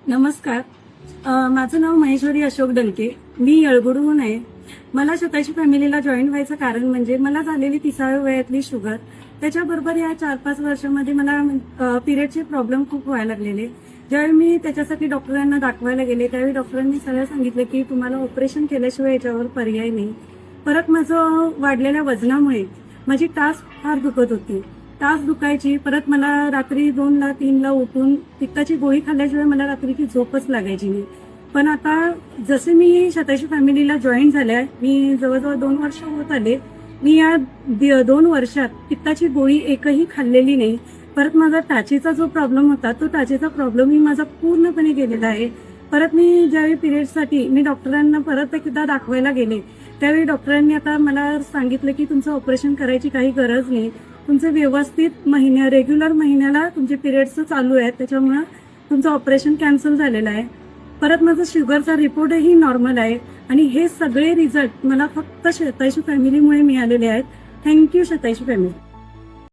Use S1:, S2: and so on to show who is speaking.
S1: नमस्कार. माझं नाव महेश्वरी अशोक डलके. मी येळगुडहून आहे. मला शतायशी फॅमिलीला जॉईन व्हायचं कारण म्हणजे मला झालेली 30व्या वयातली शुगर. त्याच्याबरोबर या 4-5 वर्षामध्ये मला पिरियडचे प्रॉब्लेम खूप व्हायला लागलेले. ज्यावेळी मी त्याच्यासाठी डॉक्टरांना दाखवायला गेले त्यावेळी डॉक्टरांनी सरळ सांगितलं की तुम्हाला ऑपरेशन केल्याशिवाय याच्यावर पर्याय नाही. परत माझं वाढलेल्या वजनामुळे माझी टाच फार दुखत होती. टाच दुखायची. परत मला रात्री 2ला 3ला उठून पित्ताची गोळी खाल्ल्याशिवाय मला रात्रीची झोपच लागायची नाही. पण आता जसे मी शतायशी फॅमिलीला जॉईन झाल्या मी जवळजवळ 2 वर्ष होत आले. मी या 2 वर्षात पित्ताची गोळी एकही खाल्लेली नाही. परत माझा टाचेचा जो प्रॉब्लेम होता तो टाचेचा प्रॉब्लेमही माझा पूर्णपणे गेलेला आहे. परत मी ज्यावेळी पिरियडसाठी मी डॉक्टरांना परत एकदा दाखवायला गेले त्यावेळी डॉक्टरांनी आता मला सांगितलं की तुमचं ऑपरेशन करायची काही गरज नाही. तुमचं व्यवस्थित रेग्युलर महिन्याला तुमचे पिरियड्स चालू आहेत त्याच्यामुळे तुमचं ऑपरेशन कॅन्सल झालेलं आहे. परत माझं शुगरचा रिपोर्टही नॉर्मल आहे आणि हे सगळे रिझल्ट मला फक्त शतायशी फॅमिलीमुळे मिळालेले आहेत. थँक्यू शतायशी फॅमिली.